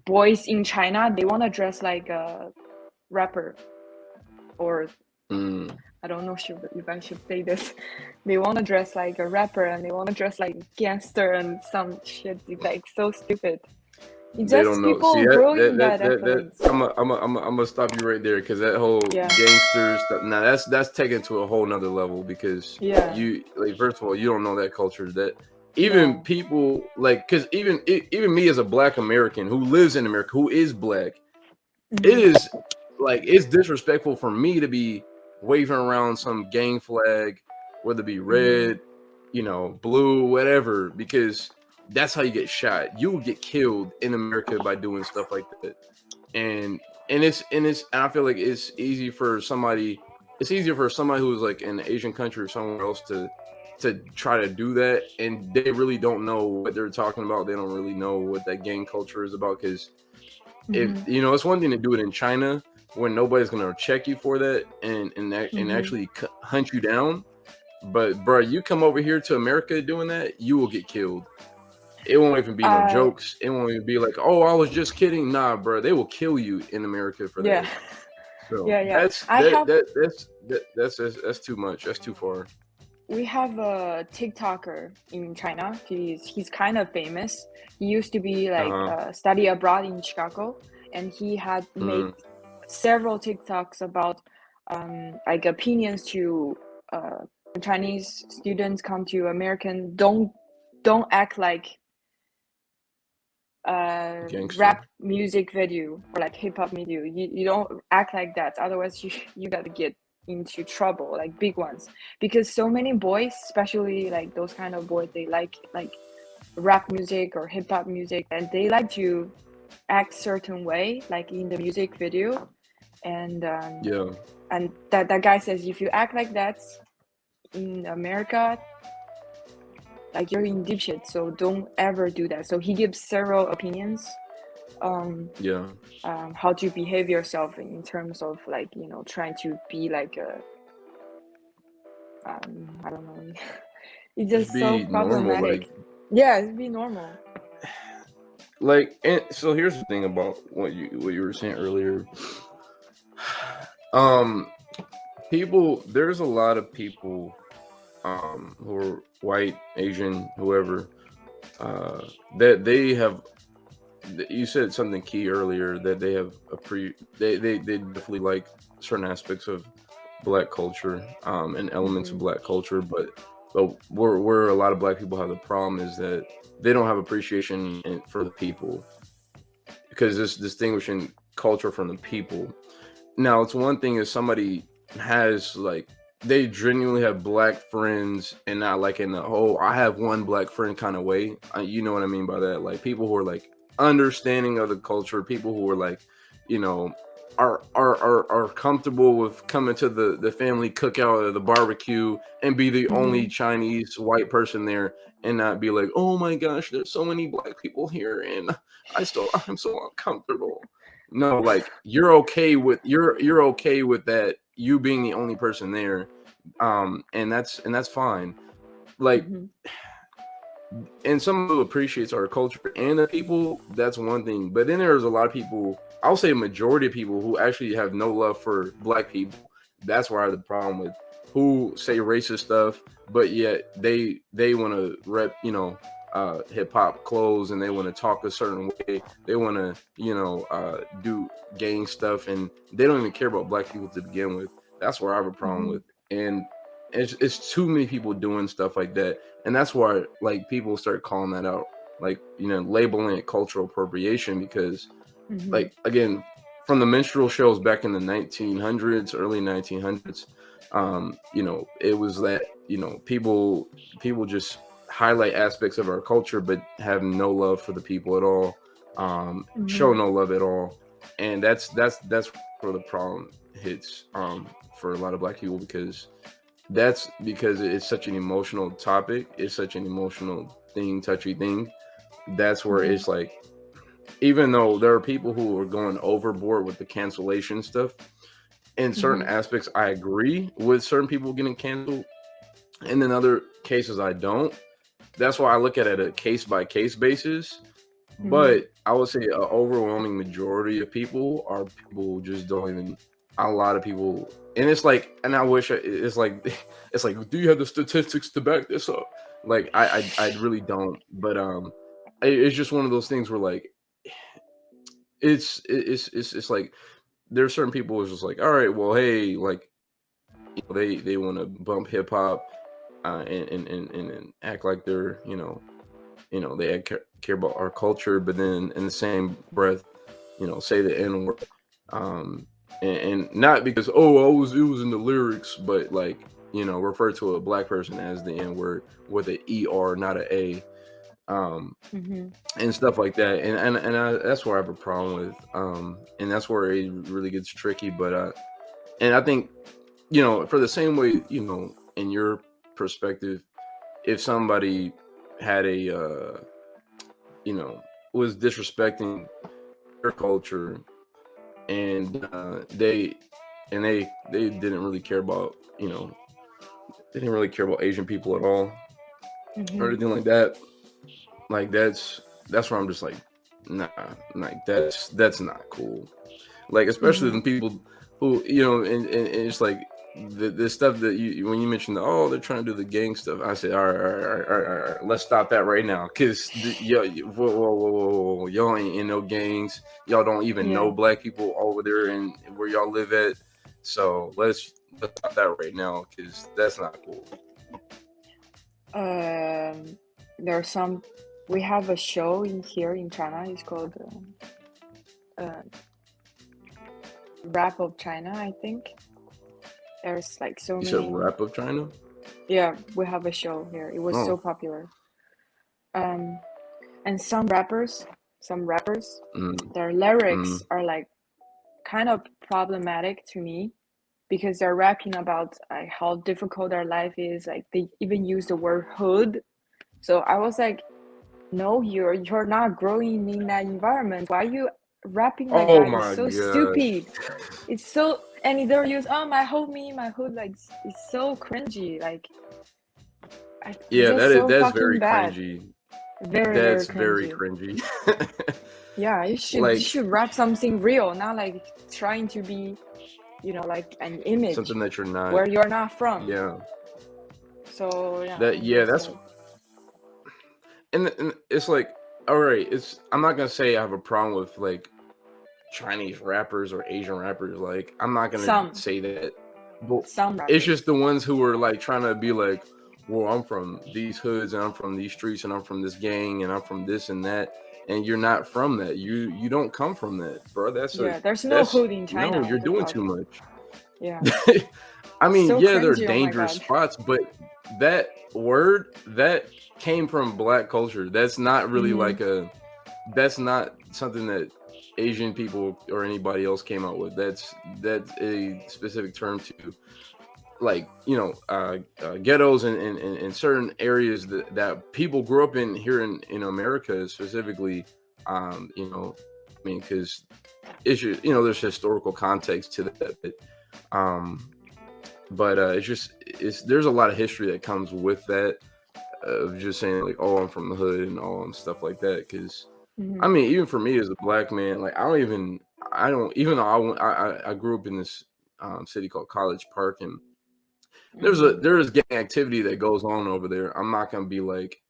boys in China, they want to dress like a rapper, or I don't know if I should say this. They want to dress like a rapper, and they want to dress like gangster and some shit. It's like so stupid. It's They don't just know. See people growing that influence. I'm gonna stop you right there because that whole Yeah, gangster stuff. Now that's taken to a whole nother level because yeah, you like first of all you don't know that culture that even no. people like because even me as a Black American who lives in America who is Black, it Mm-hmm. is like it's disrespectful for me to be waving around some gang flag, whether it be Mm-hmm. red, blue, whatever, because that's how you get shot. You will get killed in America by doing stuff like that. And and I feel like it's easier for somebody who's like in an Asian country or somewhere else to try to do that, and they really don't know what they're talking about. They don't really know what that gang culture is about because if Mm-hmm. it's one thing to do it in China when nobody's gonna check you for that and Mm-hmm. actually hunt you down. But bro, you come over here to America doing that, you will get killed. It won't even be no I jokes. It won't even be like, oh, I was just kidding. Nah, bro, they will kill you in America for Yeah, that. So yeah, yeah. I that have that that's too much. That's too far. we have a TikToker in China. He's kind of famous. He used to be Uh like huh. study abroad in Chicago, and he had made Mm, several TikToks about like opinions to Chinese students come to American. Don't act like gangster. rap music video or like hip hop video. You don't act like that. Otherwise, you gotta get into trouble, like big ones. Because so many boys, especially like those kind of boys, they like rap music or hip hop music, and they like to act certain way, like in the music video. And Yeah. that guy says if you act like that in America, like you're in deep shit. So don't ever do that. So he gives several opinions um Yeah. how to behave yourself in terms of like trying to be like a I don't know. It's Just just so be normal, problematic. Yeah, it's be normal. and so here's the thing about what you were saying earlier. Um, there's a lot of people, who are white, Asian, whoever, that they have. You said something key earlier that they have they definitely like certain aspects of Black culture, and elements of Mm-hmm. Black culture, but where a lot of Black people have the problem is that they don't have appreciation for the people because it's distinguishing culture from the people. Now, it's one thing if somebody has like they genuinely have Black friends and not like in the whole I have one Black friend kind of way. You know what I mean by that? Like people who are like understanding of the culture, people who are like, you know, are comfortable with coming to the family cookout or the barbecue and be the only Mm-hmm. Chinese white person there and not be like, oh my gosh, there's so many Black people here and I'm so uncomfortable. No, like you're okay with that you being the only person there, and that's fine. Like, Mm-hmm. and someone who appreciates our culture and the people, that's one thing. But then there's a lot of people, I'll say a majority of people who actually have no love for Black people. That's where I have the problem with who say racist stuff, but yet they want to rep, hip hop clothes and they want to talk a certain way. They want to, do gang stuff and they don't even care about Black people to begin with. That's where I have a problem Mm-hmm. with. And it's too many people doing stuff like that, and that's why like people start calling that out, like labeling it cultural appropriation because, Mm-hmm. like again, from the minstrel shows back in the 1900s, early 1900s, it was that people just highlight aspects of our culture but have no love for the people at all, show Mm-hmm. no love at all, and that's where the problem hits, for a lot of Black people because that's because it's such an emotional topic. It's such an emotional thing, touchy thing. That's where Mm-hmm. it's like, even though there are people who are going overboard with the cancellation stuff, in certain Mm-hmm. aspects, I agree with certain people getting canceled, and in other cases, I don't. That's why I look at it a case by case basis. Mm-hmm. But I would say an overwhelming majority of people are people just don't even. A lot of people, and it's like, and I wish it's like, it's like, do you have the statistics to back this up? Like, I really don't. But it's just one of those things where like, it's like there's certain people who's just like, all right, well, hey, like, they want to bump hip hop, and act like they're, they care about our culture, but then in the same breath, say the N word, um, and not because, oh, it was in the lyrics, but like, refer to a black person as the N word with an ER, not an A, um, Mm-hmm. and stuff like that, that's where I have a problem with, and that's where it really gets tricky, but and I think, for the same way, in your perspective, if somebody had a was disrespecting their culture, and they didn't really care about, they didn't really care about Asian people at all or Mm-hmm. anything like that. Like, that's where I'm just like, nah, like, that's not cool. Like, especially Mm-hmm. the people who, and it's like the stuff that when you mentioned, oh, they're trying to do the gang stuff, I said, all right, all right, all right, all right, all right, let's stop that right now, because whoa, y'all ain't in no gangs, y'all don't even Yeah. know black people over there and where y'all live at, so let's stop that right now, because that's not cool. Um, there are some. We have a show in here in China. It's called uh, Rap of China, I think. There's like so You said many. Rap of China? Yeah, we have a show here. It was so Oh. popular. Um, and some rappers, Mm, their lyrics mm. are like kind of problematic to me because they're rapping about like how difficult their life is. Like they even use the word hood. So I was like, no, you're not growing in that environment. Why are you rapping like Oh that? It's my so gosh. stupid. It's so, and they'll use, oh, my homie, my hood. Like it's so cringy. Like it's Yeah, just so that's fucking very bad. cringy. Very, very That's very cringy. cringy. Yeah, you Like, should rap something real, not like trying to be, like an image something that you're not. where you're not from. Yeah. So yeah, That, I'm yeah, just that's, like, and it's like, all right, I'm not gonna say I have a problem with like Chinese rappers or Asian rappers. Like, I'm not gonna some say that. But some it's just rappers. the ones who are like trying to be like, well, I'm from these hoods and I'm from these streets and I'm from this gang and I'm from this and that. And you're not from that. You don't come from that, bro. Yeah, there's no That's hood in no, China. you're What the doing fuck? too much. Yeah, I mean, so yeah, they're cringy. Oh my dangerous god. spots, but that word that came from black culture. That's not really Mm-hmm. like that's not something that Asian people or anybody else came out with. That's a specific term to, like, ghettos and certain areas that people grew up in here in America specifically. I mean, because it's just, there's historical context to that, um, but it's there's a lot of history that comes with that, of just saying like, oh, I'm from the hood and all and stuff like that. Because I Mm-hmm. mean, even for me as a black man, like, I don't even though I grew up in this city called College Park, and Mm-hmm. there's gang activity that goes on over there. I'm not gonna be like,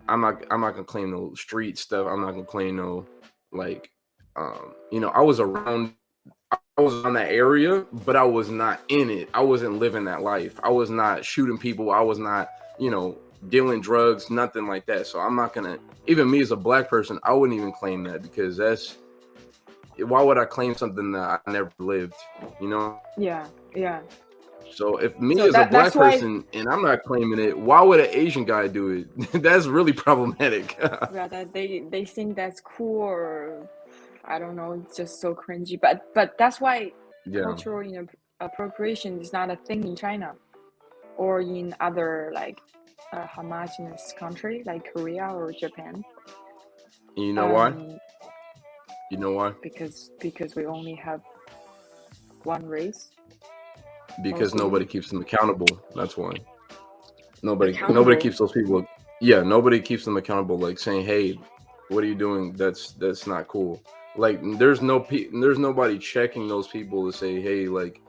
I'm not gonna claim no street stuff. I'm not gonna claim no, like, I was on that area, but I was not in it. I wasn't living that life. I was not shooting people. I was not, dealing drugs, nothing like that. So I'm not gonna, even me as a black person, I wouldn't even claim that, because why would I claim something that I never lived, you know? Yeah, yeah. So if me So as a that's black why, person and I'm not claiming it, why would an Asian guy do it? That's really problematic. yeah, that they think that's cool, or I don't know. It's just so cringy. But that's why Yeah. cultural appropriation is not a thing in China or in other like homogenous country like Korea or Japan. And you know why? Um, You know why? because we only have one race Because mostly nobody keeps them accountable. That's why. Nobody accountable. keeps those people. Yeah, nobody keeps them accountable. Like, saying, hey, what are you doing? That's not cool. Like there's nobody checking those people to say, hey, like,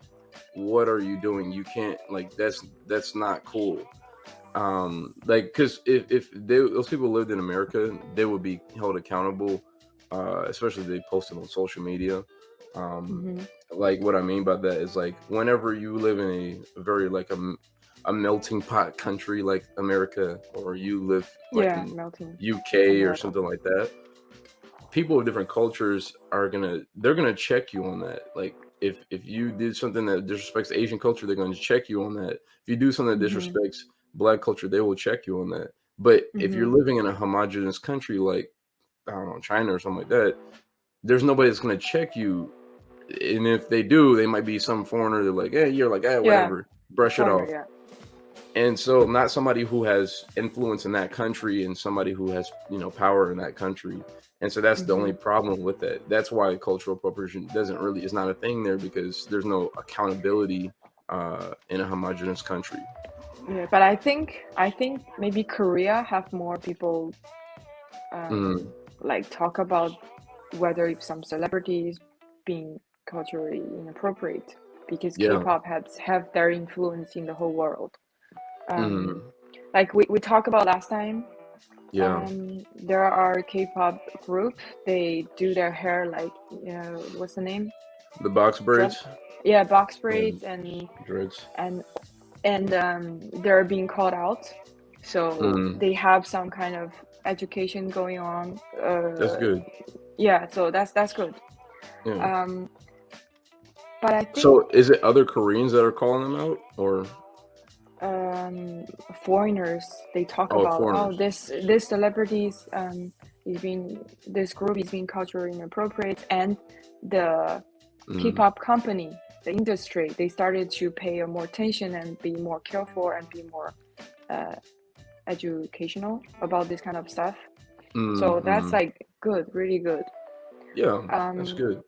what are you doing? You can't, like, that's not cool. Like, because those people lived in America, they would be held accountable, especially if they posted on social media. um Mm-hmm. like, what I mean by that is, like, whenever you live in a very, like, a melting pot country like America, or you live like Yeah, in melting UK or America. something like that, people of different cultures they're gonna check you on that. Like, if you did something that disrespects Asian culture, they're gonna check you on that. If you do something that Mm-hmm. disrespects Black culture, they will check you on that. But if you're Mm-hmm. living in a homogenous country like, I don't know, China or something like that, there's nobody that's gonna check you. And if they do, they might be some foreigner. They're like, hey, you're like, hey, Yeah, whatever, brush it foreigner. off. Yeah. And so, not somebody who has influence in that country and somebody who has, power in that country. And so that's the only Mm-hmm. problem with that. That's why cultural appropriation is not a thing there, because there's no accountability in a homogenous country. Yeah, but I think maybe Korea have more people Mm, like talk about whether if some celebrities being culturally inappropriate, because yeah. K-pop has have their influence in the whole world. Um, Mm, like we talked about last time, yeah. there are K-pop group. They do their hair like, what's the name? The box Dress, braids. yeah, box Yeah, braids dreads. and they're being called out. So Mm, they have some kind of education going on. that's good. Yeah, so that's good. Yeah. Um, but I think So, is it other Koreans that are calling them out, or um, foreigners, they talk oh, about, oh, foreigners? this celebrities this group is being culturally inappropriate, and the Mm, K-pop company, the industry, they started to pay more attention and be more careful and be more uh, educational about this kind of stuff. So that's mm. like good, really good. Yeah, that's Um, good.